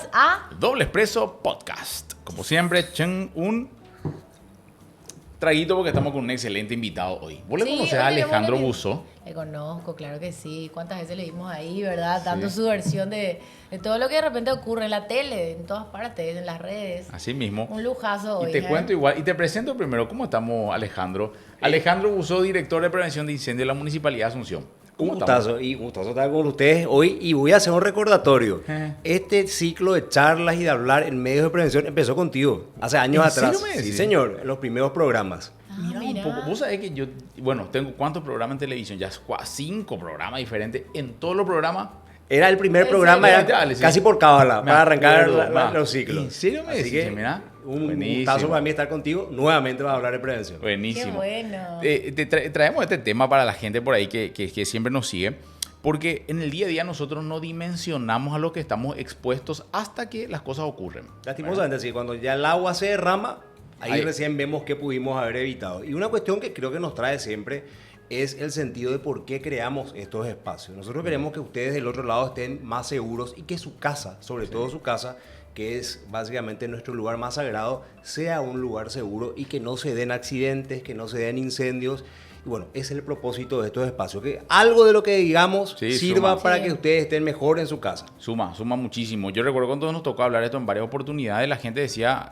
bienvenidos a Doble Expreso Podcast. Como siempre, echen un traguito porque estamos con un excelente invitado hoy. ¿Vos le conocés a Alejandro Busso? Le conozco, claro que sí. ¿Cuántas veces le vimos ahí, verdad? Dando su versión de todo lo que de repente ocurre en la tele, en todas partes, en las redes. Así mismo. Un lujazo hoy. Y te cuento igual, y te presento primero cómo estamos, Alejandro. Alejandro Busso, director de prevención de incendios de la Municipalidad de Asunción. Un gustazo estar con ustedes hoy y voy a hacer un recordatorio. Este ciclo de charlas y de hablar en medios de prevención empezó contigo hace años atrás. Sí, señor, en los primeros programas. Mira un poco. Vos sabés que yo, tengo ¿cuántos programas en televisión? Ya 5 programas diferentes. En todos los programas. Era el primer programa, era casi por cábala, para arrancar los ciclos. ¿En serio me decís? Mira, un gustazo para mí estar contigo. Nuevamente vas a hablar de prevención. Buenísimo. Qué bueno. Traemos este tema para la gente por ahí que siempre nos sigue. Porque en el día a día nosotros no dimensionamos a lo que estamos expuestos hasta que las cosas ocurren. Lastimosamente, sí, cuando ya el agua se derrama, ahí recién vemos qué pudimos haber evitado. Y una cuestión que creo que nos trae siempre es el sentido de por qué creamos estos espacios. Nosotros queremos que ustedes del otro lado estén más seguros y que su casa, sobre todo su casa, que es básicamente nuestro lugar más sagrado, sea un lugar seguro y que no se den accidentes, que no se den incendios. Y bueno, ese es el propósito de estos espacios, que algo de lo que digamos sirva para que ustedes estén mejor en su casa. Suma muchísimo. Yo recuerdo cuando nos tocó hablar esto en varias oportunidades, la gente decía,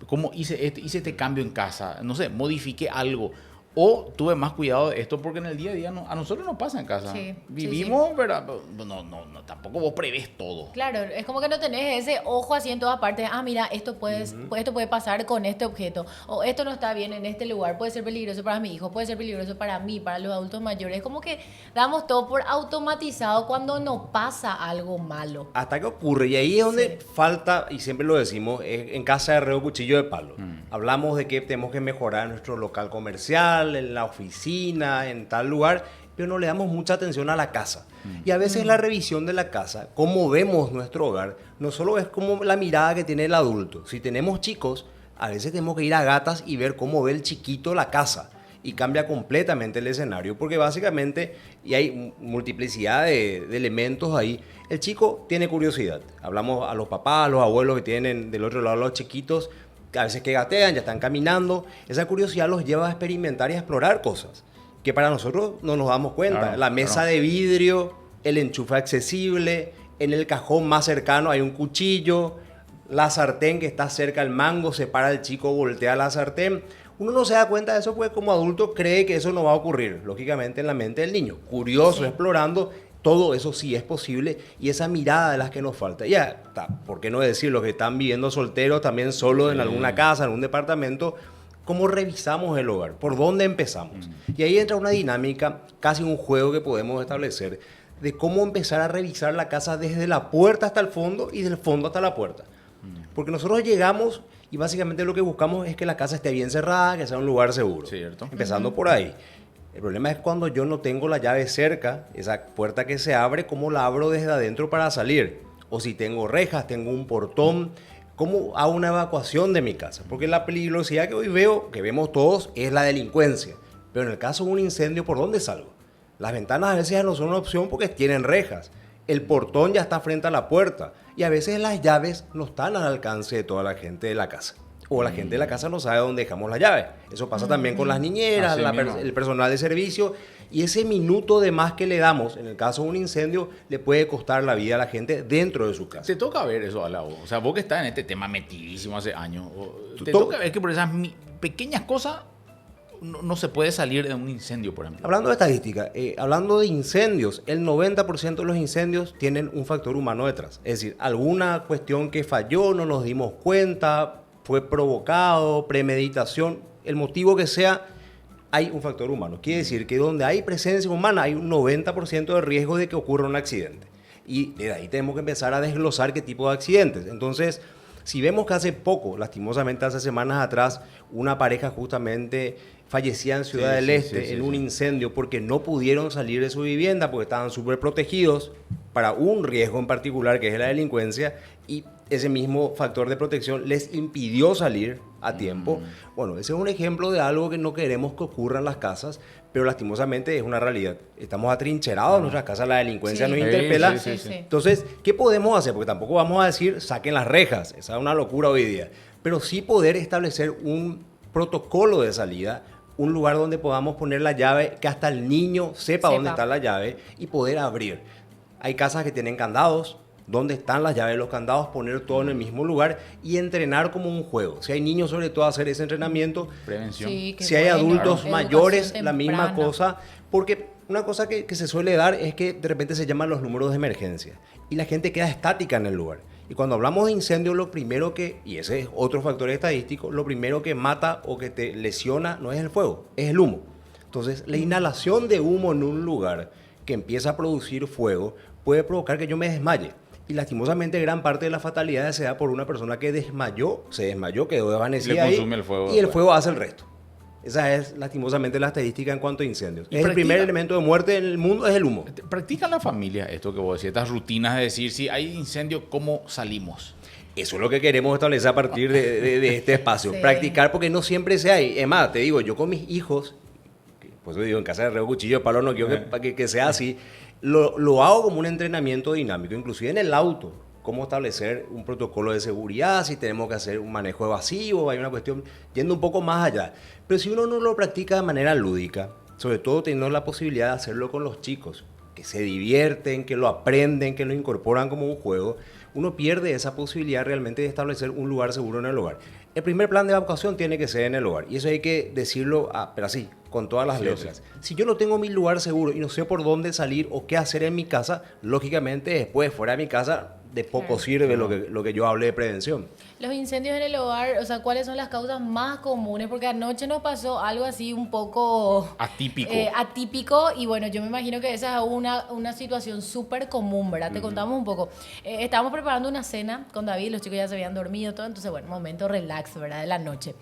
¿cómo hice este cambio en casa? No sé, modifiqué algo. O tuve más cuidado de esto porque en el día a día a nosotros nos pasa en casa. Sí, vivimos, pero no, tampoco vos prevés todo. Claro, es como que no tenés ese ojo así en todas partes. Ah, mira, esto puede pasar con este objeto. O esto no está bien en este lugar. Puede ser peligroso para mi hijo, puede ser peligroso para mí, para los adultos mayores. Es como que damos todo por automatizado cuando no pasa algo malo. Hasta que ocurre. Y ahí es donde falta, y siempre lo decimos, en casa de herrero cuchillo de palo. Hablamos de que tenemos que mejorar nuestro local comercial, en la oficina, en tal lugar, pero no le damos mucha atención a la casa. Y a veces la revisión de la casa, cómo vemos nuestro hogar, no solo es como la mirada que tiene el adulto. Si tenemos chicos, a veces tenemos que ir a gatas y ver cómo ve el chiquito la casa. Y cambia completamente el escenario, porque básicamente, y hay multiplicidad de elementos ahí, el chico tiene curiosidad. Hablamos a los papás, a los abuelos que tienen del otro lado los chiquitos, a veces que gatean, ya están caminando. Esa curiosidad los lleva a experimentar y a explorar cosas que para nosotros no nos damos cuenta. Claro, la mesa de vidrio, el enchufe accesible, en el cajón más cercano hay un cuchillo, la sartén que está cerca al mango, se para el chico, voltea la sartén. Uno no se da cuenta de eso porque como adulto cree que eso no va a ocurrir, lógicamente en la mente del niño. Curioso, explorando. Todo eso sí es posible y esa mirada de las que nos falta. Ya, ¿por qué no decir los que están viviendo solteros, también solos en alguna casa, en un departamento? ¿Cómo revisamos el hogar? ¿Por dónde empezamos? Y ahí entra una dinámica, casi un juego que podemos establecer, de cómo empezar a revisar la casa desde la puerta hasta el fondo y del fondo hasta la puerta. Porque nosotros llegamos y básicamente lo que buscamos es que la casa esté bien cerrada, que sea un lugar seguro. Cierto. Empezando por ahí. El problema es cuando yo no tengo la llave cerca, esa puerta que se abre, ¿cómo la abro desde adentro para salir? O si tengo rejas, tengo un portón, ¿cómo hago una evacuación de mi casa? Porque la peligrosidad que hoy veo, que vemos todos, es la delincuencia. Pero en el caso de un incendio, ¿por dónde salgo? Las ventanas a veces ya no son una opción porque tienen rejas. El portón ya está frente a la puerta. Y a veces las llaves no están al alcance de toda la gente de la casa. O la gente de la casa no sabe dónde dejamos la llave. Eso pasa también con las niñeras, el personal de servicio. Y ese minuto de más que le damos, en el caso de un incendio, le puede costar la vida a la gente dentro de su casa. Te toca ver eso, Alao. O sea, vos que estás en este tema metidísimo hace años, te toca ver que por esas pequeñas cosas no se puede salir de un incendio, por ejemplo. Hablando de estadística, hablando de incendios, el 90% de los incendios tienen un factor humano detrás. Es decir, alguna cuestión que falló, no nos dimos cuenta, fue provocado, premeditación, el motivo que sea, hay un factor humano. Quiere decir que donde hay presencia humana hay un 90% de riesgo de que ocurra un accidente. Y de ahí tenemos que empezar a desglosar qué tipo de accidentes. Entonces, si vemos que hace poco, lastimosamente hace semanas atrás, una pareja justamente fallecía en Ciudad del Este en un incendio porque no pudieron salir de su vivienda porque estaban súper protegidos para un riesgo en particular que es la delincuencia y ese mismo factor de protección les impidió salir a tiempo. Bueno, ese es un ejemplo de algo que no queremos que ocurra en las casas, pero lastimosamente es una realidad. Estamos atrincherados en nuestras casas, la delincuencia Sí. nos Sí, interpela. sí. Entonces, ¿qué podemos hacer? Porque tampoco vamos a decir saquen las rejas, esa es una locura hoy día, pero sí poder establecer un protocolo de salida, un lugar donde podamos poner la llave, que hasta el niño sepa dónde está la llave y poder abrir. Hay casas que tienen candados, dónde están las llaves de los candados, poner todo en el mismo lugar y entrenar como un juego. Si hay niños, sobre todo, hacer ese entrenamiento. Prevención. Sí, qué Si hay bueno. adultos Educación mayores, la misma temprana. cosa. Porque una cosa que se suele dar es que de repente se llaman los números de emergencia y la gente queda estática en el lugar. Y cuando hablamos de incendio, lo primero que, y ese es otro factor estadístico, lo primero que mata o que te lesiona no es el fuego, es el humo. Entonces, la inhalación de humo en un lugar que empieza a producir fuego puede provocar que yo me desmaye. Y lastimosamente gran parte de las fatalidades se da por una persona que se desmayó, quedó desvanecida Le ahí, consume el fuego y el después. fuego hace el resto. Esa es lastimosamente la estadística en cuanto a incendios. Y Es el primer practica- elemento de muerte en el mundo, es el humo. ¿Practican la familia esto que vos decís, estas rutinas de decir, si hay incendio, cómo salimos? Eso es lo que queremos establecer a partir de este espacio. Sí. Practicar porque no siempre se hay. Es más, te digo, yo con mis hijos, pues yo digo, en casa de Reo Cuchillo de Palo no quiero que sea así, lo hago como un entrenamiento dinámico, inclusive en el auto. Cómo establecer un protocolo de seguridad, si tenemos que hacer un manejo evasivo, hay una cuestión yendo un poco más allá. Pero si uno no lo practica de manera lúdica, sobre todo teniendo la posibilidad de hacerlo con los chicos, que se divierten, que lo aprenden, que lo incorporan como un juego, uno pierde esa posibilidad realmente de establecer un lugar seguro en el hogar. El primer plan de evacuación tiene que ser en el hogar, y eso hay que decirlo, pero así, con todas las letras. Si yo no tengo mi lugar seguro y no sé por dónde salir o qué hacer en mi casa, lógicamente después, fuera de mi casa, de poco Claro. sirve lo que yo hable de prevención. Los incendios en el hogar, o sea, ¿cuáles son las causas más comunes? Porque anoche nos pasó algo así un poco Atípico. atípico y bueno, yo me imagino que esa es una situación súper común, ¿verdad? Te contamos un poco. Estábamos preparando una cena con David, los chicos ya se habían dormido, todo, entonces bueno, momento relax, ¿verdad? De la noche.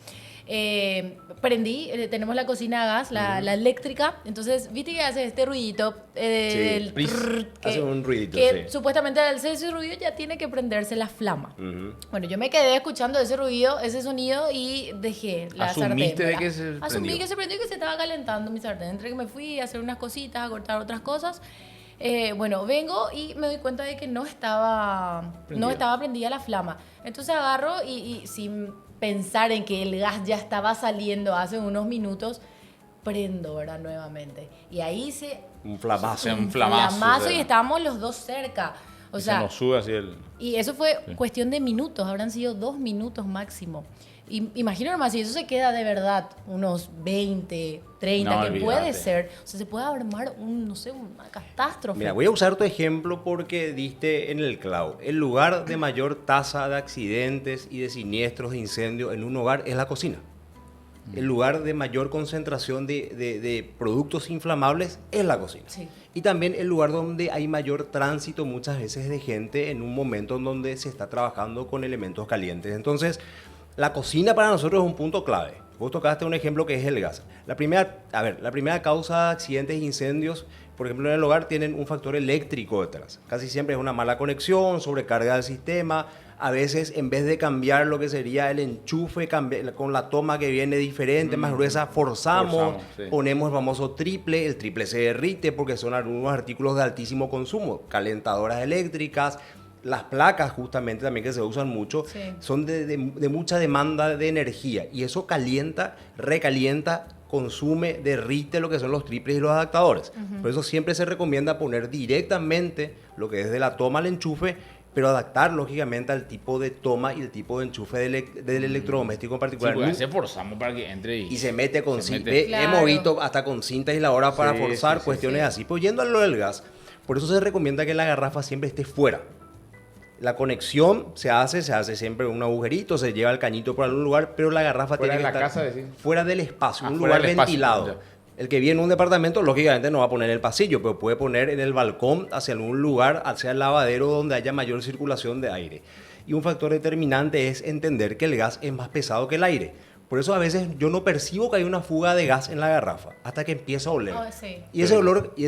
Prendí, tenemos la cocina a gas, la eléctrica, entonces, viste que hace este ruidito del Sí, trrr, hace un ruidito, que sí. supuestamente al hacer ese ruido ya tiene que prenderse la flama. Ujú. Bueno, yo me quedé escuchando ese ruido, ese sonido y dejé la Asumiste sartén. de ¿verdad? que se Asumí prendió. que se prendió y que se estaba calentando mi sartén. Entre que me fui a hacer unas cositas, a cortar otras cosas. Bueno, vengo y me doy cuenta de que no estaba prendida la flama. Entonces agarro y sin pensar en que el gas ya estaba saliendo hace unos minutos, prendo, ¿verdad? Nuevamente. Y ahí Un flamazo. Un flamazo, o sea. y estábamos los dos cerca. O Y sea, se nos sube así el... y eso fue cuestión de minutos, habrán sido 2 minutos máximo. Y imagino nomás, si eso se queda de verdad unos 20, 30, No, que olvídate. puede ser, o sea, se puede armar no sé, una catástrofe. Mira, voy a usar tu ejemplo porque diste en el clavo. El lugar de mayor tasa de accidentes y de siniestros de incendio en un hogar es la cocina. El lugar de mayor concentración de productos inflamables es la cocina. Sí. Y también el lugar donde hay mayor tránsito muchas veces de gente en un momento en donde se está trabajando con elementos calientes. Entonces, la cocina para nosotros es un punto clave. Vos tocaste un ejemplo que es el gas. La primera causa de accidentes e incendios, por ejemplo, en el hogar tienen un factor eléctrico detrás. Casi siempre es una mala conexión, sobrecarga del sistema. A veces, en vez de cambiar lo que sería el enchufe, con la toma que viene diferente, más gruesa, forzamos, Sí. ponemos el famoso triple. El triple se derrite porque son algunos artículos de altísimo consumo. Calentadoras eléctricas, las placas justamente también que se usan mucho, Sí. son de mucha demanda de energía. Y eso calienta, recalienta, consume, derrite lo que son los triples y los adaptadores. Por eso siempre se recomienda poner directamente lo que es de la toma al enchufe, pero adaptar lógicamente al tipo de toma y el tipo de enchufe del electrodoméstico en Sí, particular. porque se forzamos para que entre Y se mete con se cinta. mete. Claro. Hemos visto hasta con cinta y la hora para Sí, forzar, sí, cuestiones sí. así. Pues yendo a lo del gas, por eso se recomienda que la garrafa siempre esté fuera. La conexión se hace siempre un agujerito, se lleva el cañito por algún lugar, pero la garrafa Fuera tiene de que la estar casa, decís. fuera del espacio, un fuera lugar del espacio, ventilado. ya. El que viene en un departamento, lógicamente no va a poner en el pasillo, pero puede poner en el balcón hacia algún lugar, hacia el lavadero donde haya mayor circulación de aire. Y un factor determinante es entender que el gas es más pesado que el aire. Por eso a veces yo no percibo que hay una fuga de gas en la garrafa hasta que empieza a oler. Oh, sí. Y ese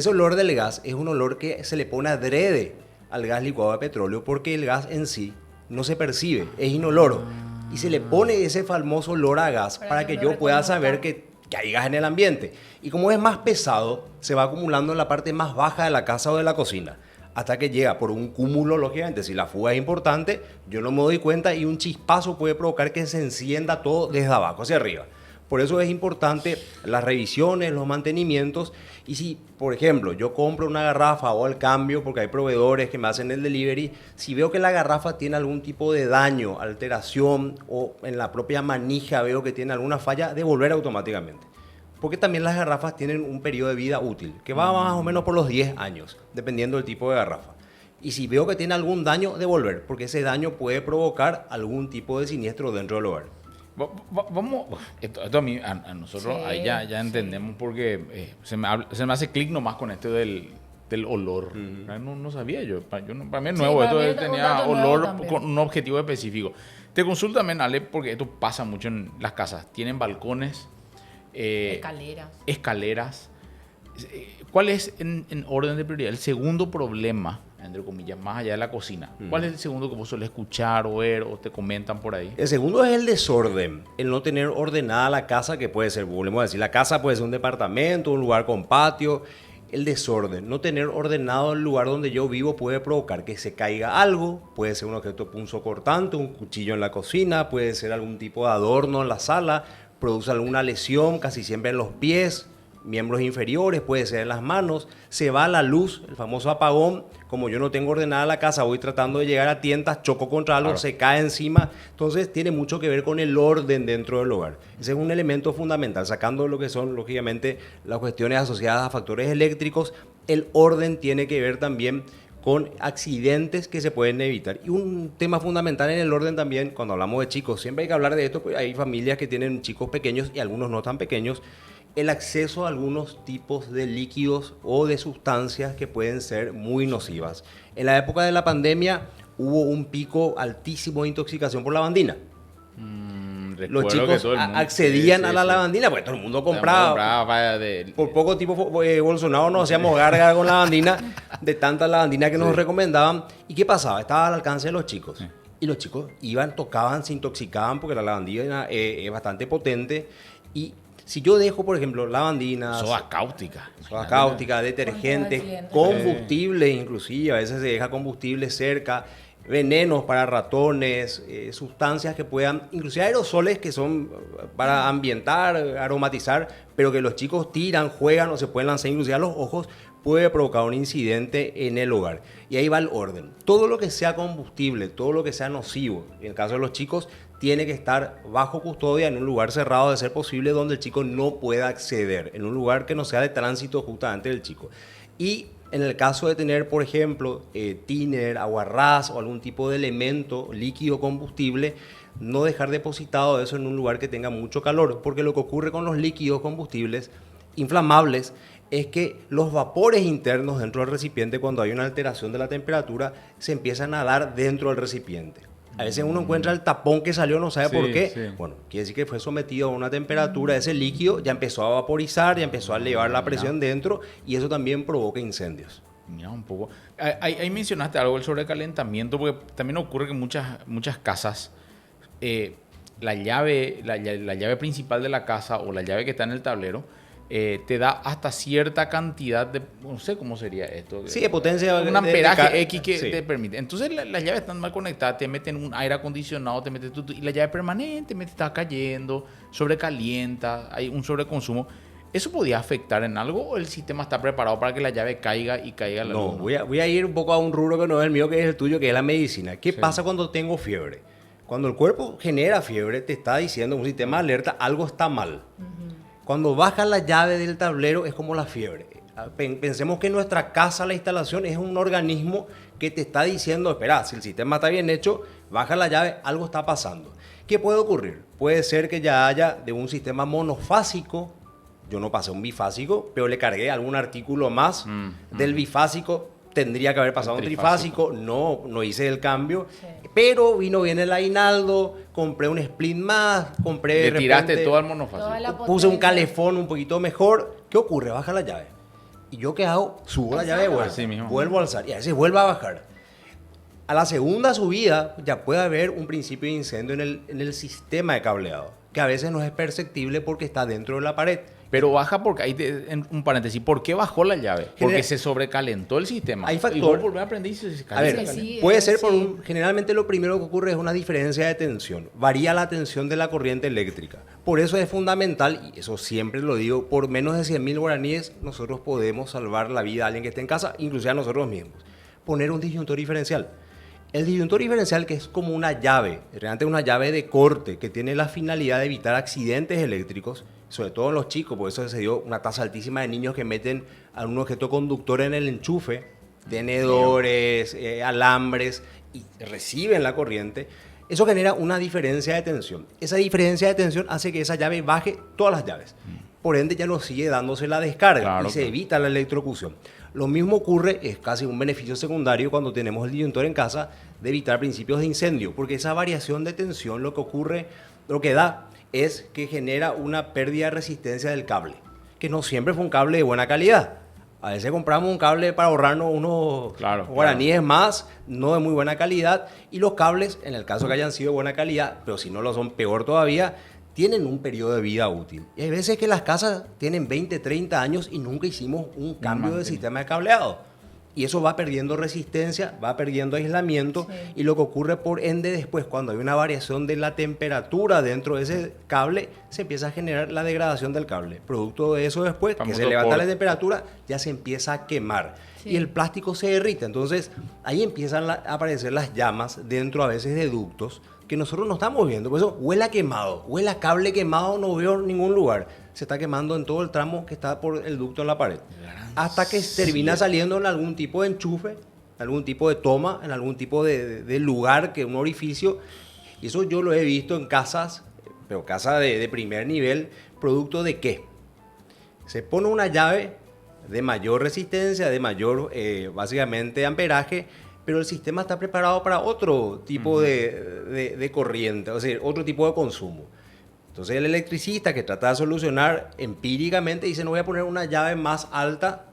olor del gas es un olor que se le pone adrede al gas licuado de petróleo porque el gas en sí no se percibe, es inoloro. Y se le pone ese famoso olor a gas Para para que que uno yo pueda reconozca. saber que que hay gas en el ambiente. Y como es más pesado, se va acumulando en la parte más baja de la casa o de la cocina, hasta que llega por un cúmulo, lógicamente. Si la fuga es importante, yo no me doy cuenta y un chispazo puede provocar que se encienda todo desde abajo hacia arriba. Por eso es importante las revisiones, los mantenimientos. Y si, por ejemplo, yo compro una garrafa o al cambio, porque hay proveedores que me hacen el delivery, si veo que la garrafa tiene algún tipo de daño, alteración o en la propia manija veo que tiene alguna falla, devolver automáticamente. Porque también las garrafas tienen un periodo de vida útil, que va más o menos por los 10 años, dependiendo del tipo de garrafa. Y si veo que tiene algún daño, devolver, porque ese daño puede provocar algún tipo de siniestro dentro del hogar. Vamos, esto a mí, a nosotros Sí, ahí ya entendemos porque se me hace clic nomás con esto del olor. No sabía yo, para mí es nuevo, para mí esto es un tenía dato nuevo olor también. con un objetivo específico. Te consulto también, Ale, porque esto pasa mucho en las casas. Tienen balcones, Escaleras. escaleras. ¿Cuál es en orden de prioridad el segundo problema, entre comillas, más allá de la cocina? ¿Cuál es el segundo que vos sueles escuchar o ver o te comentan por ahí? El segundo es el desorden, el no tener ordenada la casa, que puede ser, volvemos a decir, la casa puede ser un departamento, un lugar con patio. El desorden, no tener ordenado el lugar donde yo vivo puede provocar que se caiga algo, puede ser un objeto punzocortante, un cuchillo en la cocina, puede ser algún tipo de adorno en la sala, produce alguna lesión, casi siempre en los pies, miembros inferiores, puede ser en las manos, se va la luz, el famoso apagón, como yo no tengo ordenada la casa, voy tratando de llegar a tientas, choco contra algo, Claro. se cae encima, entonces tiene mucho que ver con el orden dentro del hogar. Ese es un elemento fundamental, sacando lo que son, lógicamente, las cuestiones asociadas a factores eléctricos, el orden tiene que ver también con accidentes que se pueden evitar. Y un tema fundamental en el orden también, cuando hablamos de chicos, siempre hay que hablar de esto, pues hay familias que tienen chicos pequeños y algunos no tan pequeños, el acceso a algunos tipos de líquidos o de sustancias que pueden ser muy nocivas. En la época de la pandemia hubo un pico altísimo de intoxicación por lavandina. Los Recuerdo que chicos todo el mundo- accedían sí, a sí, la sí. lavandina, porque todo el mundo Todo el mundo compraba. compraba de- Por poco tipo Bolsonaro nos hacíamos gárgara con lavandina, de tanta lavandina que nos Sí. recomendaban. ¿Y qué pasaba? Estaba al alcance de los chicos. Sí. Y los chicos iban, tocaban, se intoxicaban, porque la lavandina es bastante potente. Y si yo dejo, por ejemplo, lavandinas, Soda cáustica. soda cáustica, detergentes, accidentes? combustible inclusive, a veces se deja combustible cerca, venenos para ratones, sustancias que puedan, inclusive aerosoles que son para ambientar, aromatizar, pero que los chicos tiran, juegan o se pueden lanzar inclusive a los ojos, puede provocar un incidente en el hogar. Y ahí va el orden. Todo lo que sea combustible, todo lo que sea nocivo, en el caso de los chicos, tiene que estar bajo custodia en un lugar cerrado de ser posible donde el chico no pueda acceder, en un lugar que no sea de tránsito justamente del chico. Y en el caso de tener, por ejemplo, thinner, aguarrás o algún tipo de elemento líquido combustible, no dejar depositado eso en un lugar que tenga mucho calor, porque lo que ocurre con los líquidos combustibles inflamables es que los vapores internos dentro del recipiente, cuando hay una alteración de la temperatura, se empiezan a dar dentro del recipiente. A veces uno encuentra el tapón que salió, no sabe Sí, por qué. sí. Bueno, quiere decir que fue sometido a una temperatura, ese líquido ya empezó a vaporizar, ya empezó a elevar la presión dentro y eso también provoca incendios. Mira un poco. Ahí mencionaste algo del sobrecalentamiento, porque también ocurre que en muchas casas la llave principal de la casa o la llave que está en el tablero te da hasta cierta cantidad de, no sé cómo sería esto. Sí, de potencia. Un amperaje de- X que sí. te permite. Entonces las llaves están mal conectadas, te meten un aire acondicionado, te meten y la llave permanentemente está cayendo, sobrecalienta, hay un sobreconsumo. ¿Eso podía afectar en algo o el sistema está preparado para que la llave caiga y caiga la No, luz? voy a ir un poco a un rubro que no es el mío, que es el tuyo, que es la medicina. ¿Qué pasa cuando tengo fiebre? Cuando el cuerpo genera fiebre, te está diciendo un sistema de alerta, algo está mal. Cuando baja la llave del tablero es como la fiebre. Pensemos que en nuestra casa la instalación es un organismo que te está diciendo, espera, si el sistema está bien hecho, baja la llave, algo está pasando. ¿Qué puede ocurrir? Puede ser que ya haya de un sistema monofásico, yo no pasé un bifásico, pero le cargué algún artículo más del bifásico, tendría que haber pasado un trifásico, no hice el cambio, Sí. pero vino bien el aguinaldo, compré un split más, compré... Le tiraste todo al monofásico. Toda la Puse un potencia. calefón un poquito mejor. ¿Qué ocurre? Baja la llave. ¿Y yo qué hago? Subo la llave de vuelta. Así mismo. Vuelvo a alzar y a veces vuelve a bajar. A la segunda subida ya puede haber un principio de incendio en el sistema de cableado. que a veces no es perceptible porque está dentro de la pared. Pero baja porque, en un paréntesis, ¿por qué bajó la llave? Porque se sobrecalentó el sistema. Hay factor. Y vos volvés a aprender y se A ver, calienta. Sí, puede ser sí. generalmente lo primero que ocurre es una diferencia de tensión. Varía la tensión de la corriente eléctrica. Por eso es fundamental, y eso siempre lo digo, por menos de 100.000 guaraníes nosotros podemos salvar la vida a alguien que esté en casa, inclusive a nosotros mismos. Poner un disyuntor diferencial. El disyuntor diferencial, que es como una llave, realmente una llave de corte que tiene la finalidad de evitar accidentes eléctricos, sobre todo en los chicos, por eso se dio una tasa altísima de niños que meten a un objeto conductor en el enchufe, tenedores, alambres, y reciben la corriente. Eso genera una diferencia de tensión. Esa diferencia de tensión hace que esa llave baje todas las llaves. Por ende, ya no sigue dándose la descarga, Claro, y se claro. evita la electrocución. Lo mismo ocurre, es casi un beneficio secundario cuando tenemos el disyuntor en casa, de evitar principios de incendio, porque esa variación de tensión lo que ocurre, lo que da es que genera una pérdida de resistencia del cable, que no siempre fue un cable de buena calidad. A veces compramos un cable para ahorrarnos unos Claro, guaraníes más, no de muy buena calidad, y los cables, en el caso que hayan sido de buena calidad, pero si no lo son, peor todavía, tienen un periodo de vida útil. Y hay veces que las casas tienen 20, 30 años y nunca hicimos un cambio de sistema de cableado. Y eso va perdiendo resistencia, va perdiendo aislamiento, Sí. y lo que ocurre por ende después, cuando hay una variación de la temperatura dentro de ese cable, se empieza a generar la degradación del cable. Producto de eso después, que Famoso se levanta por- la temperatura, ya se empieza a quemar. Sí. Y el plástico se derrite. Entonces, ahí empiezan a aparecer las llamas dentro a veces de ductos que nosotros no estamos viendo. Por eso huele a quemado, huele a cable quemado, no veo en ningún lugar. Se está quemando en todo el tramo que está por el ducto en la pared. Hasta que termina saliendo en algún tipo de enchufe, algún tipo de toma, en algún tipo de lugar, que un orificio. Y eso yo lo he visto en casas, pero casas de primer nivel. ¿Producto de qué? Se pone una llave de mayor resistencia, de mayor, básicamente, amperaje, pero el sistema está preparado para otro tipo de corriente, o sea, otro tipo de consumo. Entonces el electricista, que trata de solucionar empíricamente, dice: no voy a poner una llave más alta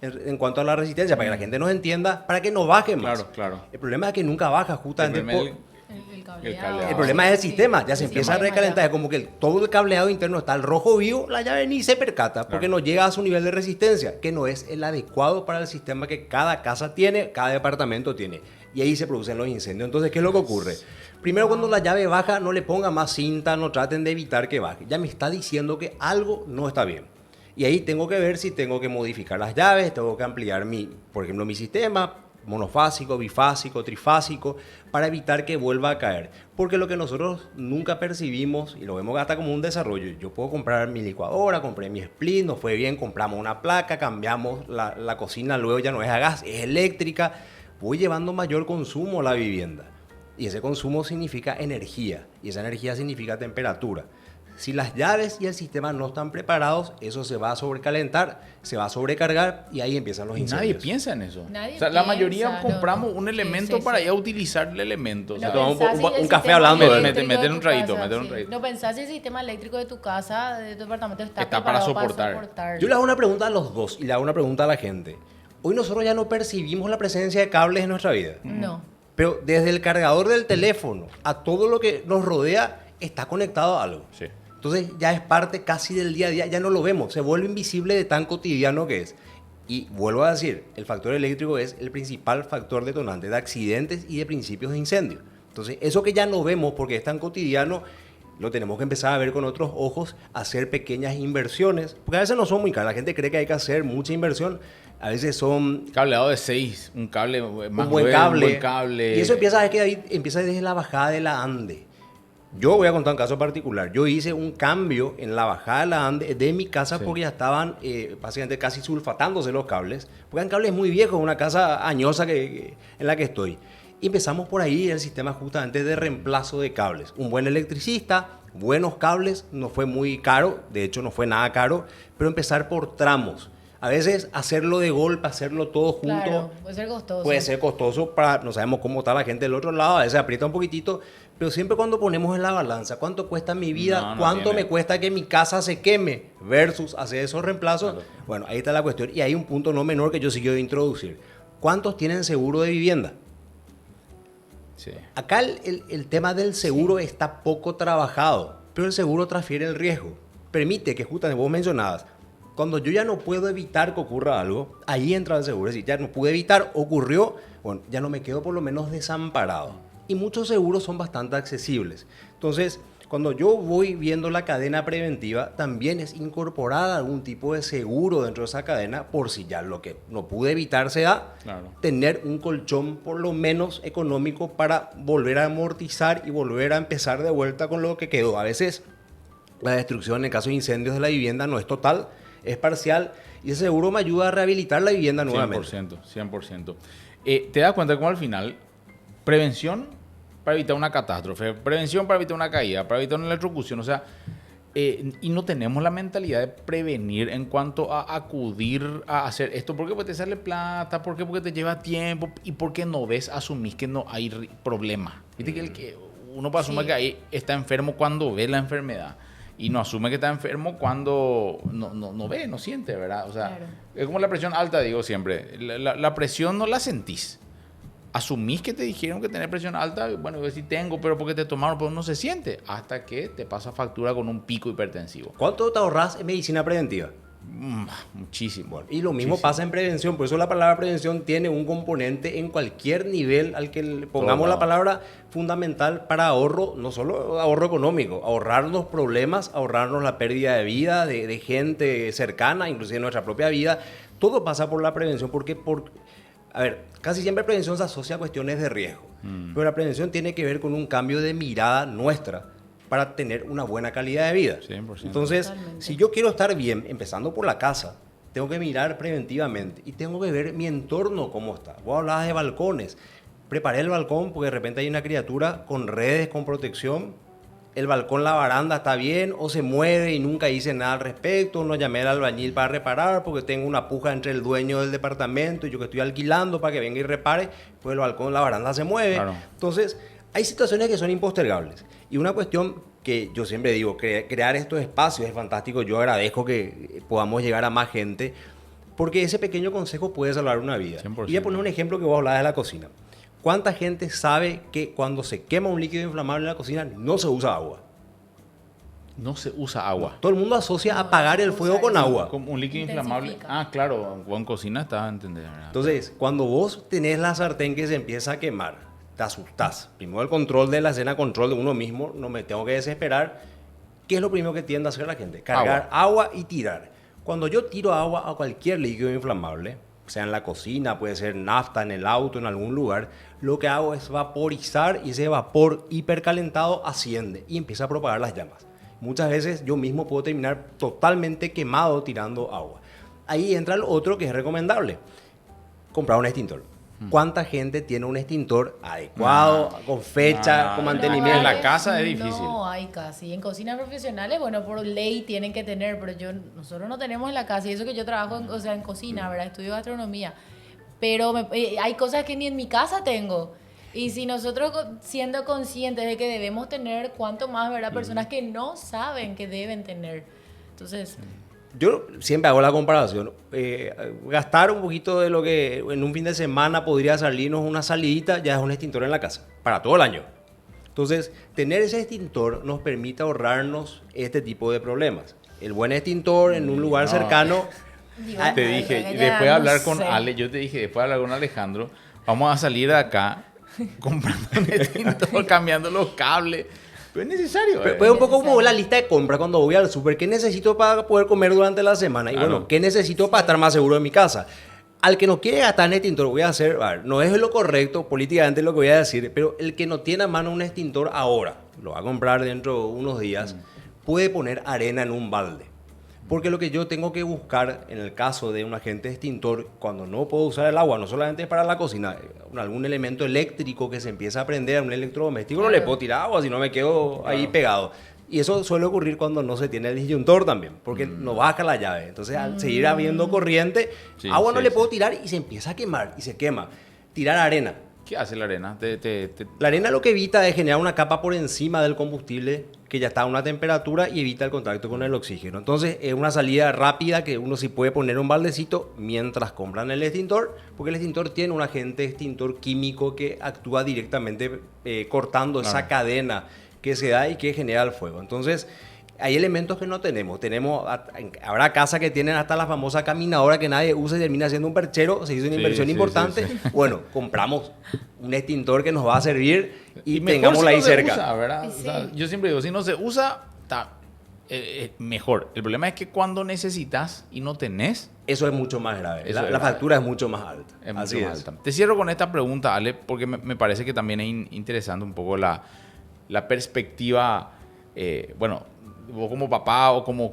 en cuanto a la resistencia, para que la gente nos entienda, para que no baje más. Claro, claro. El problema es que nunca baja, justamente El problema por... El cableado. El problema es el Sí, sistema, ya el se empieza a sistema recalentar, es como que todo el cableado interno está al rojo vivo, la llave ni se percata, porque Claro. no llega a su nivel de resistencia, que no es el adecuado para el sistema que cada casa tiene, cada departamento tiene. Y ahí se producen los incendios. Entonces, ¿qué es lo que ocurre? Primero, cuando la llave baja, no le pongan más cinta, no traten de evitar que baje. Ya me está diciendo que algo no está bien. Y ahí tengo que ver si tengo que modificar las llaves, tengo que ampliar por ejemplo, mi sistema monofásico, bifásico, trifásico, para evitar que vuelva a caer. Porque lo que nosotros nunca percibimos, y lo vemos hasta como un desarrollo, yo puedo comprar mi licuadora, compré mi split, nos fue bien, compramos una placa, cambiamos la cocina, luego ya no es a gas, es eléctrica, voy llevando mayor consumo a la vivienda. Y ese consumo significa energía, y esa energía significa temperatura. Si las llaves y el sistema no están preparados, eso se va a sobrecalentar, se va a sobrecargar, y ahí empiezan los Y incendios. nadie piensa en eso. Nadie O sea, la mayoría piensa, no. compramos un Sí, elemento sí, para sí. ir a utilizar el elemento. O sea, No tomamos pensás un si el café sistema hablando de- eléctrico Meter de un tu traguito, casa, meter un sí. traguito. No pensás si el sistema eléctrico de tu casa, de tu departamento, está Está para preparado soportar. Yo le hago una pregunta a los dos y le hago una pregunta a la gente. Hoy nosotros ya no percibimos la presencia de cables en nuestra vida. No. Pero desde el cargador del teléfono a todo lo que nos rodea está conectado a algo. Sí. Entonces ya es parte casi del día a día, ya no lo vemos, se vuelve invisible de tan cotidiano que es. Y vuelvo a decir, el factor eléctrico es el principal factor detonante de accidentes y de principios de incendio. Entonces eso que ya no vemos porque es tan cotidiano, lo tenemos que empezar a ver con otros ojos, hacer pequeñas inversiones, porque a veces no son muy caras, la gente cree que hay que hacer mucha inversión, a veces son Cableado de 6, un cable más un buen grueso, cable. un buen cable. Y eso empieza a ver que David empieza desde la bajada de la Ande. Yo voy a contar un caso particular. Yo hice un cambio en la bajada de la Ande de mi casa Sí. porque ya estaban básicamente casi sulfatándose los cables. Porque eran cables muy viejos, una casa añosa en la que estoy. Y empezamos por ahí el sistema justamente de reemplazo de cables. Un buen electricista, buenos cables, no fue muy caro, de hecho no fue nada caro, pero empezar por tramos. A veces hacerlo de golpe, hacerlo todo junto, Claro, puede ser costoso. puede ser costoso no sabemos cómo está la gente del otro lado, a veces aprieta un poquitito, pero siempre cuando ponemos en la balanza cuánto cuesta mi vida, No, no cuánto tiene. me cuesta que mi casa se queme versus hacer esos reemplazos, Claro. bueno, ahí está la cuestión. Y hay un punto no menor que yo sigo de introducir. ¿Cuántos tienen seguro de vivienda? Sí. Acá el tema del seguro está poco trabajado. pero el seguro transfiere el riesgo. Permite que justamente vos mencionabas, cuando yo ya no puedo evitar que ocurra algo, ahí entra el seguro. Es decir, ya no pude evitar, ocurrió, bueno, ya no me quedo por lo menos desamparado. Y muchos seguros son bastante accesibles. Entonces, cuando yo voy viendo la cadena preventiva, también es incorporar algún tipo de seguro dentro de esa cadena por si ya lo que no pude evitar se da, Claro. tener un colchón por lo menos económico para volver a amortizar y volver a empezar de vuelta con lo que quedó. A veces la destrucción en el caso de incendios de la vivienda no es total, es parcial y ese seguro me ayuda a rehabilitar la vivienda nuevamente. 100%. Te das cuenta cómo al final, prevención para evitar una catástrofe, prevención para evitar una caída, para evitar una electrocución, o sea, y no tenemos la mentalidad de prevenir en cuanto a acudir a hacer esto. ¿Por qué? Porque te sale plata, ¿por qué? Porque te lleva tiempo y porque no ves, asumís que no hay problema. Viste que uno puede asumir que ahí está enfermo cuando ve la enfermedad. Y no asume que está enfermo cuando no ve, no siente, ¿verdad? O sea, Claro. es como la presión alta, digo siempre. La presión no la sentís. Asumís que te dijeron que tenés presión alta, bueno, yo sí tengo, pero porque te tomaron, pero no se siente. Hasta que te pasa factura con un pico hipertensivo. ¿Cuánto te ahorras en medicina preventiva? Muchísimo. Bueno, y lo mismo Muchísimo. pasa en prevención, por eso la palabra prevención tiene un componente en cualquier nivel al que le pongamos la palabra fundamental para ahorro, no solo ahorro económico, ahorrarnos problemas, ahorrarnos la pérdida de vida de gente cercana, inclusive nuestra propia vida. Todo pasa por la prevención, porque a ver, casi siempre prevención se asocia a cuestiones de riesgo, pero la prevención tiene que ver con un cambio de mirada nuestra para tener una buena calidad de vida. 100%. Entonces, Totalmente. si yo quiero estar bien, empezando por la casa, tengo que mirar preventivamente y tengo que ver mi entorno cómo está. Vos hablabas de balcones. Preparé el balcón porque de repente hay una criatura con redes, con protección. El balcón, la baranda está bien o se mueve y nunca hice nada al respecto. No llamé al albañil para reparar porque tengo una puja entre el dueño del departamento y yo que estoy alquilando para que venga y repare. Pues el balcón, la baranda se mueve. Claro. Entonces, hay situaciones que son impostergables. Y una cuestión que yo siempre digo, crear estos espacios es fantástico. Yo agradezco que podamos llegar a más gente porque ese pequeño consejo puede salvar una vida. 100%. Y voy a poner un ejemplo que vos hablabas de la cocina. ¿Cuánta gente sabe que cuando se quema un líquido inflamable en la cocina no se usa agua? No se usa agua. Todo el mundo asocia No, apagar el no fuego usar con eso. agua. Como un líquido inflamable. Intensifica. Claro, en cocina estaba a entender. ¿Verdad? Entonces, cuando vos tenés la sartén que se empieza a quemar, te asustás. Primero el control de la escena, control de uno mismo, no me tengo que desesperar. ¿Qué es lo primero que tiende a hacer la gente? Cargar agua y tirar. Cuando yo tiro agua a cualquier líquido inflamable, sea en la cocina, puede ser nafta, en el auto, en algún lugar, lo que hago es vaporizar y ese vapor hipercalentado asciende y empieza a propagar las llamas. Muchas veces yo mismo puedo terminar totalmente quemado tirando agua. Ahí entra el otro que es recomendable, comprar un extintor. ¿Cuánta gente tiene un extintor adecuado, con fecha, con mantenimiento? En la casa es difícil. No hay casi. En cocinas profesionales, bueno, por ley tienen que tener, pero nosotros no tenemos en la casa. Y eso que yo trabajo en cocina, ¿verdad? Estudio gastronomía. Pero hay cosas que ni en mi casa tengo. Y si nosotros siendo conscientes de que debemos tener, cuánto más, ¿verdad? Personas que no saben que deben tener. Entonces... Yo siempre hago la comparación. Gastar un poquito de lo que en un fin de semana podría salirnos una salidita, ya es un extintor en la casa, para todo el año. Entonces, tener ese extintor nos permite ahorrarnos este tipo de problemas. El buen extintor en un lugar cercano... Digo, Te ay, dije, ya después de no hablar con sé. Ale, yo te dije, después de hablar con Alejandro, vamos a salir de acá comprando un extintor, cambiando los cables. Pero es necesario. Pero es un poco como la lista de compra cuando voy al súper. ¿Qué necesito para poder comer durante la semana? Y Claro. bueno, ¿qué necesito para estar más seguro de mi casa? Al que no quiere gastar en extintor, voy a hacer, a ver, no es lo correcto políticamente lo que voy a decir, pero el que no tiene a mano un extintor ahora, lo va a comprar dentro de unos días, puede poner arena en un balde. Porque lo que yo tengo que buscar en el caso de un agente extintor, cuando no puedo usar el agua, no solamente para la cocina, algún elemento eléctrico que se empieza a prender, un electrodoméstico, no le Claro. puedo tirar agua si no me quedo ahí pegado. Y eso suele ocurrir cuando no se tiene el disyuntor también, porque no baja la llave. Entonces, al seguir habiendo corriente, Sí, agua no sí, le sí. puedo tirar y se empieza a quemar y se quema. Tirar arena. ¿Qué hace la arena? La arena lo que evita es generar una capa por encima del combustible que ya está a una temperatura y evita el contacto con el oxígeno. Entonces es una salida rápida que uno sí puede poner un baldecito mientras compran el extintor, porque el extintor tiene un agente extintor químico que actúa directamente cortando esa Claro. cadena que se da y que genera el fuego. Entonces, hay elementos que no tenemos. Habrá casas que tienen hasta la famosa caminadora que nadie usa y termina siendo un perchero. Se hizo una inversión importante. Sí. Bueno, compramos un extintor que nos va a servir y tengámosla ahí cerca. Usa, ¿verdad? Sí. O sea, yo siempre digo, si no se usa, está mejor. El problema es que cuando necesitas y no tenés... Eso es mucho más grave. La factura es mucho más alta. Es mucho más alta. Te cierro con esta pregunta, Ale, porque me parece que también es interesante un poco la perspectiva, bueno, vos como papá o como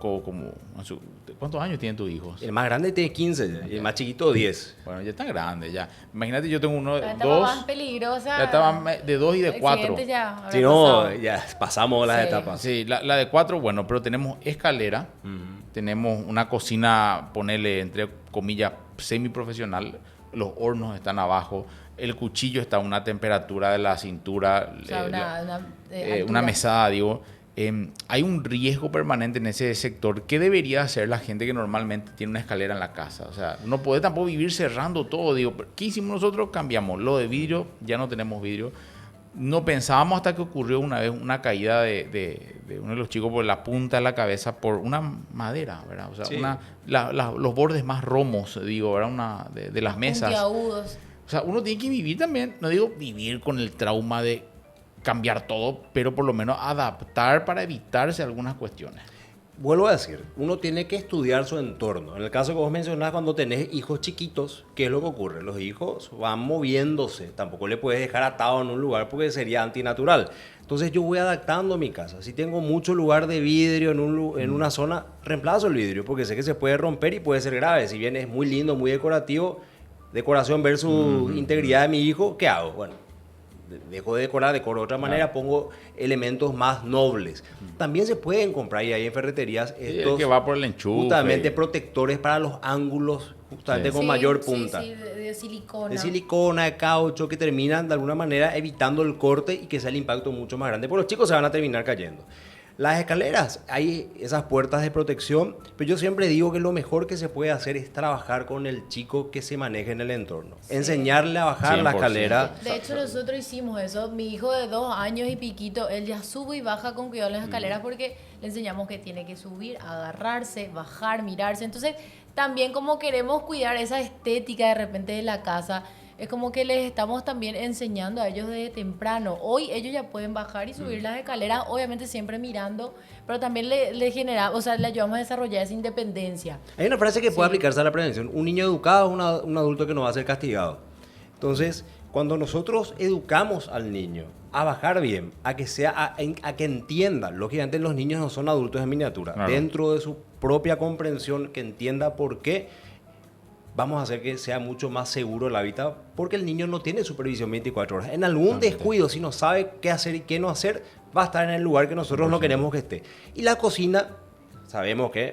¿cuántos años tienen tus hijos? El más grande tiene 15 y el más chiquito 10. Bueno, ya está grande ya. Imagínate, yo tengo uno de 2. Más peligrosa. Ya estaba de 2 y de 4. Si no, ya pasamos las etapas. Sí, la de 4, bueno, pero tenemos escalera, tenemos una cocina, ponerle entre comillas, semiprofesional, los hornos están abajo, el cuchillo está a una temperatura de la cintura, o sea, una mesada, digo. Hay un riesgo permanente en ese sector. ¿Qué debería hacer la gente que normalmente tiene una escalera en la casa? O sea, no puede tampoco vivir cerrando todo. Digo, ¿qué hicimos nosotros? Cambiamos lo de vidrio, ya no tenemos vidrio. No pensábamos hasta que ocurrió una vez una caída de uno de los chicos por la punta de la cabeza por una madera, ¿verdad? O sea, sí. Los bordes más romos, digo, ¿verdad? De las mesas. Puntiagudos. O sea, uno tiene que vivir también, no digo vivir con el trauma de cambiar todo, pero por lo menos adaptar para evitarse algunas cuestiones. Vuelvo a decir, uno tiene que estudiar su entorno. En el caso que vos mencionás, cuando tenés hijos chiquitos, ¿qué es lo que ocurre? Los hijos van moviéndose, tampoco le puedes dejar atado en un lugar porque sería antinatural. Entonces yo voy adaptando mi casa. Si tengo mucho lugar de vidrio en una zona, reemplazo el vidrio porque sé que se puede romper y puede ser grave. Si bien es muy lindo, muy decorativo, decoración versus integridad de mi hijo, ¿qué hago? Bueno, dejo de decorar, decoro de otra manera, pongo elementos más nobles. También se pueden comprar y hay en ferreterías estos que va por el enchufe, justamente protectores para los ángulos, justamente con mayor punta. Sí, de silicona. De silicona, de caucho, que terminan de alguna manera evitando el corte y que sea el impacto mucho más grande. Porque los chicos se van a terminar cayendo. Las escaleras, hay esas puertas de protección, pero yo siempre digo que lo mejor que se puede hacer es trabajar con el chico que se maneje en el entorno. Sí. Enseñarle a bajar 100%. La escalera. De hecho, nosotros hicimos eso. Mi hijo de 2 años y piquito, él ya sube y baja con cuidado en las escaleras porque le enseñamos que tiene que subir, agarrarse, bajar, mirarse. Entonces, también como queremos cuidar esa estética de repente de la casa, es como que les estamos también enseñando a ellos desde temprano. Hoy ellos ya pueden bajar y subir las escaleras, obviamente siempre mirando, pero también le genera, o sea, le ayudamos a desarrollar esa independencia. Hay una frase que puede aplicarse a la prevención. Un niño educado es un adulto que no va a ser castigado. Entonces, cuando nosotros educamos al niño a bajar bien, a que entienda, lógicamente los niños no son adultos en miniatura, claro. Dentro de su propia comprensión, que entienda por qué, vamos a hacer que sea mucho más seguro el hábitat, porque el niño no tiene supervisión 24 horas. En algún descuido, si no sabe qué hacer y qué no hacer, va a estar en el lugar que nosotros no queremos que esté. Y la cocina, sabemos que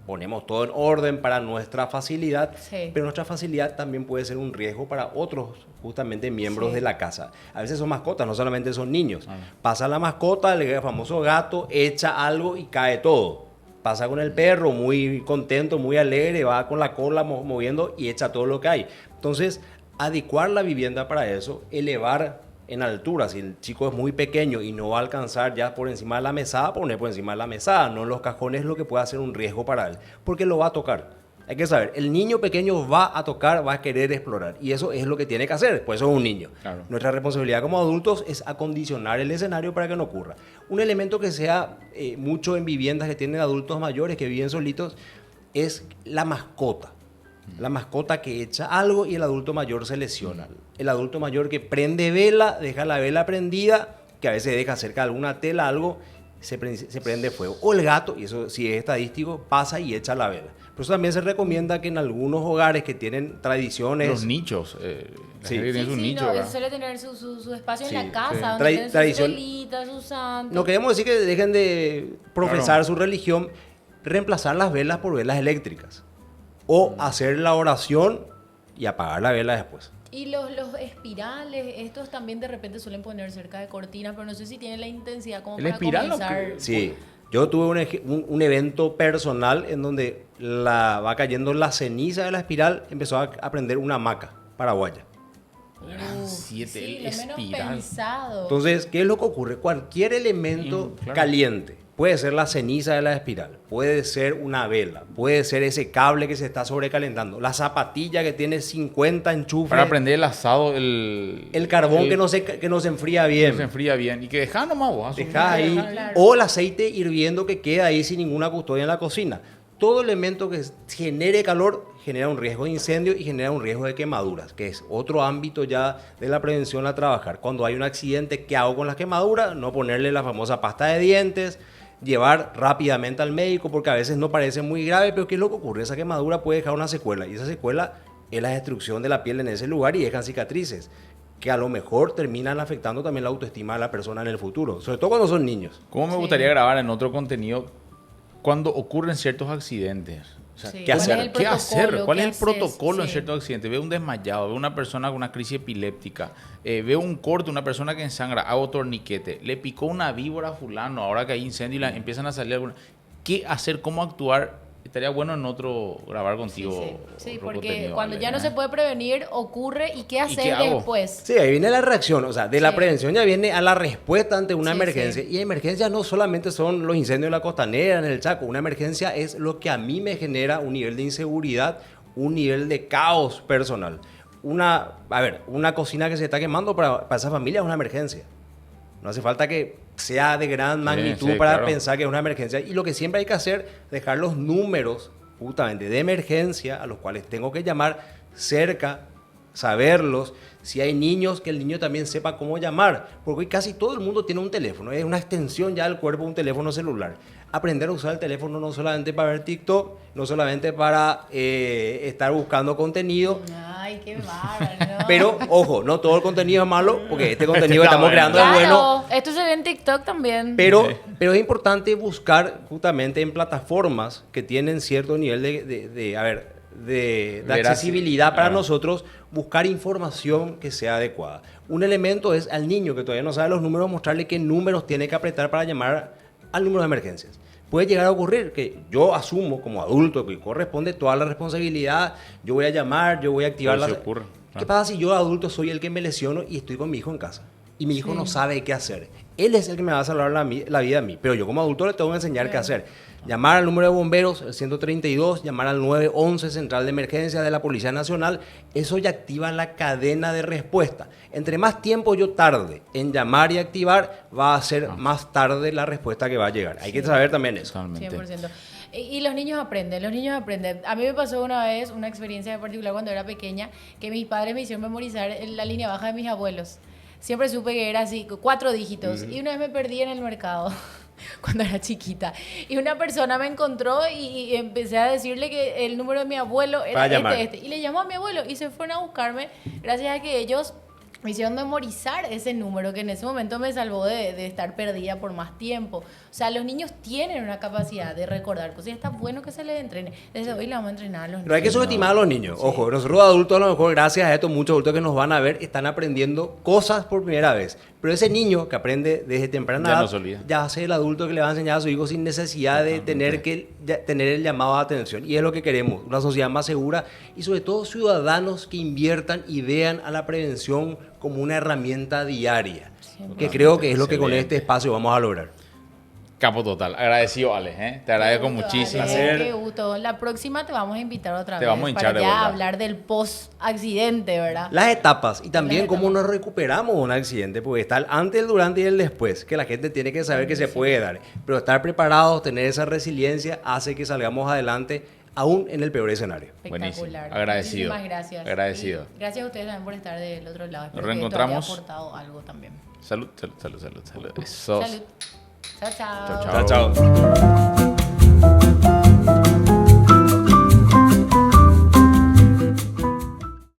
ponemos todo en orden para nuestra facilidad, pero nuestra facilidad también puede ser un riesgo para otros, justamente, miembros de la casa. A veces son mascotas, no solamente son niños. Pasa la mascota, el famoso gato, echa algo y cae todo. Pasa con el perro, muy contento, muy alegre, va con la cola moviendo y echa todo lo que hay. Entonces, adecuar la vivienda para eso, elevar en altura. Si el chico es muy pequeño y no va a alcanzar ya por encima de la mesada, poner por encima de la mesada, no en los cajones, lo que puede ser un riesgo para él, porque lo va a tocar. Hay que saber, el niño pequeño va a tocar, va a querer explorar, y eso es lo que tiene que hacer, pues eso es un niño. Claro. Nuestra responsabilidad como adultos es acondicionar el escenario para que no ocurra. Un elemento que sea mucho en viviendas que tienen adultos mayores, que viven solitos, es la mascota. La mascota que echa algo y el adulto mayor se lesiona. El adulto mayor que prende vela, deja la vela prendida, que a veces deja cerca de alguna tela, algo, se prende fuego. O el gato, y eso sí es estadístico, pasa y echa la vela. Por eso también se recomienda que en algunos hogares que tienen tradiciones... Los nichos. Suele tener su espacio en la casa, donde tienen sus velitas, sus santos. No queremos decir que dejen de profesar su religión, reemplazar las velas por velas eléctricas. O hacer la oración y apagar la vela después. Y los espirales, estos también de repente suelen poner cerca de cortinas, pero no sé si tienen la intensidad como para comenzar. Sí. Yo tuve un evento personal en donde va cayendo la ceniza de la espiral, empezó a prender una hamaca paraguaya. Gran 7, sí, el lo menos espiral. pensado. Entonces, ¿qué es lo que ocurre? Cualquier elemento Claro. caliente, puede ser la ceniza de la espiral, puede ser una vela, puede ser ese cable que se está sobrecalentando, la zapatilla que tiene 50 enchufes, Para prender el asado, el carbón que no se enfría bien. se enfría bien. Y que dejá nomás vos. Dejá ahí. Claro. O el aceite hirviendo que queda ahí sin ninguna custodia en la cocina. Todo elemento que genere calor genera un riesgo de incendio y genera un riesgo de quemaduras, que es otro ámbito ya de la prevención a trabajar. Cuando hay un accidente, ¿qué hago con las quemaduras? No ponerle la famosa pasta de dientes, llevar rápidamente al médico, porque a veces no parece muy grave, pero ¿qué es lo que ocurre? Esa quemadura puede dejar una secuela, y esa secuela es la destrucción de la piel en ese lugar y dejan cicatrices, que a lo mejor terminan afectando también la autoestima de la persona en el futuro, sobre todo cuando son niños. ¿Cómo me Sí. gustaría grabar en otro contenido cuando ocurren ciertos accidentes? O sea, Sí. ¿qué hacer? ¿Cuál es el ¿Qué hacer? protocolo? ¿Cuál ¿Qué es el haces? protocolo en Sí. ciertos accidentes? Veo un desmayado, veo una persona con una crisis epiléptica, veo un corte, una persona que ensangra, hago torniquete, le picó una víbora a fulano, ahora que hay incendio y empiezan a salir algunas. ¿Qué hacer? ¿Cómo actuar? Estaría bueno en otro grabar contigo. Sí, otro porque contenido, cuando Ale, ya no ¿eh? se puede prevenir, ocurre y qué hacer qué hago? después. Sí, ahí viene la reacción, o sea, de la Sí. prevención ya viene a la respuesta ante una Sí, emergencia. sí. Y emergencias no solamente son los incendios en la costanera, en el Chaco, una emergencia es lo que a mí me genera un nivel de inseguridad, un nivel de caos personal. Una cocina que se está quemando para esa familia es una emergencia. No hace falta que sea de gran magnitud sí, para claro. pensar que es una emergencia. Y lo que siempre hay que hacer, dejar los números justamente de emergencia a los cuales tengo que llamar cerca, saberlos. Si hay niños, que el niño también sepa cómo llamar. Porque hoy casi todo el mundo tiene un teléfono. Es una extensión ya del cuerpo, un teléfono celular. Aprender a usar el teléfono no solamente para ver TikTok, no solamente para estar buscando contenido. Ay, qué bárbaro. ¿no? Pero, ojo, no todo el contenido es malo, porque este contenido que Está estamos bueno. creando es bueno. Claro, esto se ve en TikTok también. Pero es importante buscar justamente en plataformas que tienen cierto nivel de Veracidad. accesibilidad para Ah. nosotros, buscar información que sea adecuada. Un elemento es al niño que todavía no sabe los números, mostrarle qué números tiene que apretar para llamar al número de emergencias. Puede llegar a ocurrir que yo asumo como adulto que corresponde toda la responsabilidad, yo voy a llamar, yo voy a activar Pero la... sí ocurre, ¿Qué claro. pasa si yo adulto soy el que me lesiono y estoy con mi hijo en casa? Y mi hijo no sabe qué hacer. Él es el que me va a salvar la vida a mí, pero yo como adulto le tengo que enseñar qué hacer. Llamar al número de bomberos, el 132, llamar al 911, central de emergencia de la Policía Nacional, eso ya activa la cadena de respuesta. Entre más tiempo yo tarde en llamar y activar, va a ser más tarde la respuesta que va a llegar. Hay que saber también eso. Totalmente. 100%. Y los niños aprenden, los niños aprenden. A mí me pasó una vez una experiencia en particular cuando era pequeña, que mis padres me hicieron memorizar la línea baja de mis abuelos. Siempre supe que era así, 4 dígitos. Y una vez me perdí en el mercado, cuando era chiquita. Y una persona me encontró y empecé a decirle que el número de mi abuelo Para era llamar. este. Y le llamó a mi abuelo y se fueron a buscarme gracias a que ellos me hicieron memorizar ese número que en ese momento me salvó de estar perdida por más tiempo. O sea, los niños tienen una capacidad de recordar cosas y está bueno que se les entrene. Desde hoy le vamos a entrenar a los niños. Pero hay que subestimar a los niños. Ojo, nosotros adultos a lo mejor, gracias a esto, muchos adultos que nos van a ver están aprendiendo cosas por primera vez. Pero ese niño que aprende desde temprana Ya edad, no se olvida. ya va a ser el adulto que le va a enseñar a su hijo sin necesidad de tener que tener el llamado de atención. Y es lo que queremos, una sociedad más segura y sobre todo ciudadanos que inviertan y vean a la prevención como una herramienta diaria. Que creo que es lo que con Excelente. este espacio vamos a lograr. Capo total. Agradecido, Ale. Te agradezco Qué gusto, muchísimo. Ale, qué gusto. La próxima te vamos a invitar otra Te vez vamos a hinchar para de ya vuelta. hablar del post-accidente, ¿verdad? Las etapas y también Las cómo etapas. nos recuperamos de un accidente, porque está el antes, el durante y el después, que la gente tiene que saber que se puede dar. Pero estar preparados, tener esa resiliencia, hace que salgamos adelante aún en el peor escenario. Buenísimo. Espectacular. Agradecido. Muchísimas gracias. Agradecido. Y gracias a ustedes también por estar del otro lado. Espero Nos que esto reencontramos. haya aportado algo también. Salud, salud, salud, salud, salud. Eso. Salud. Chao, chao. Chao, chao. Chao, chao.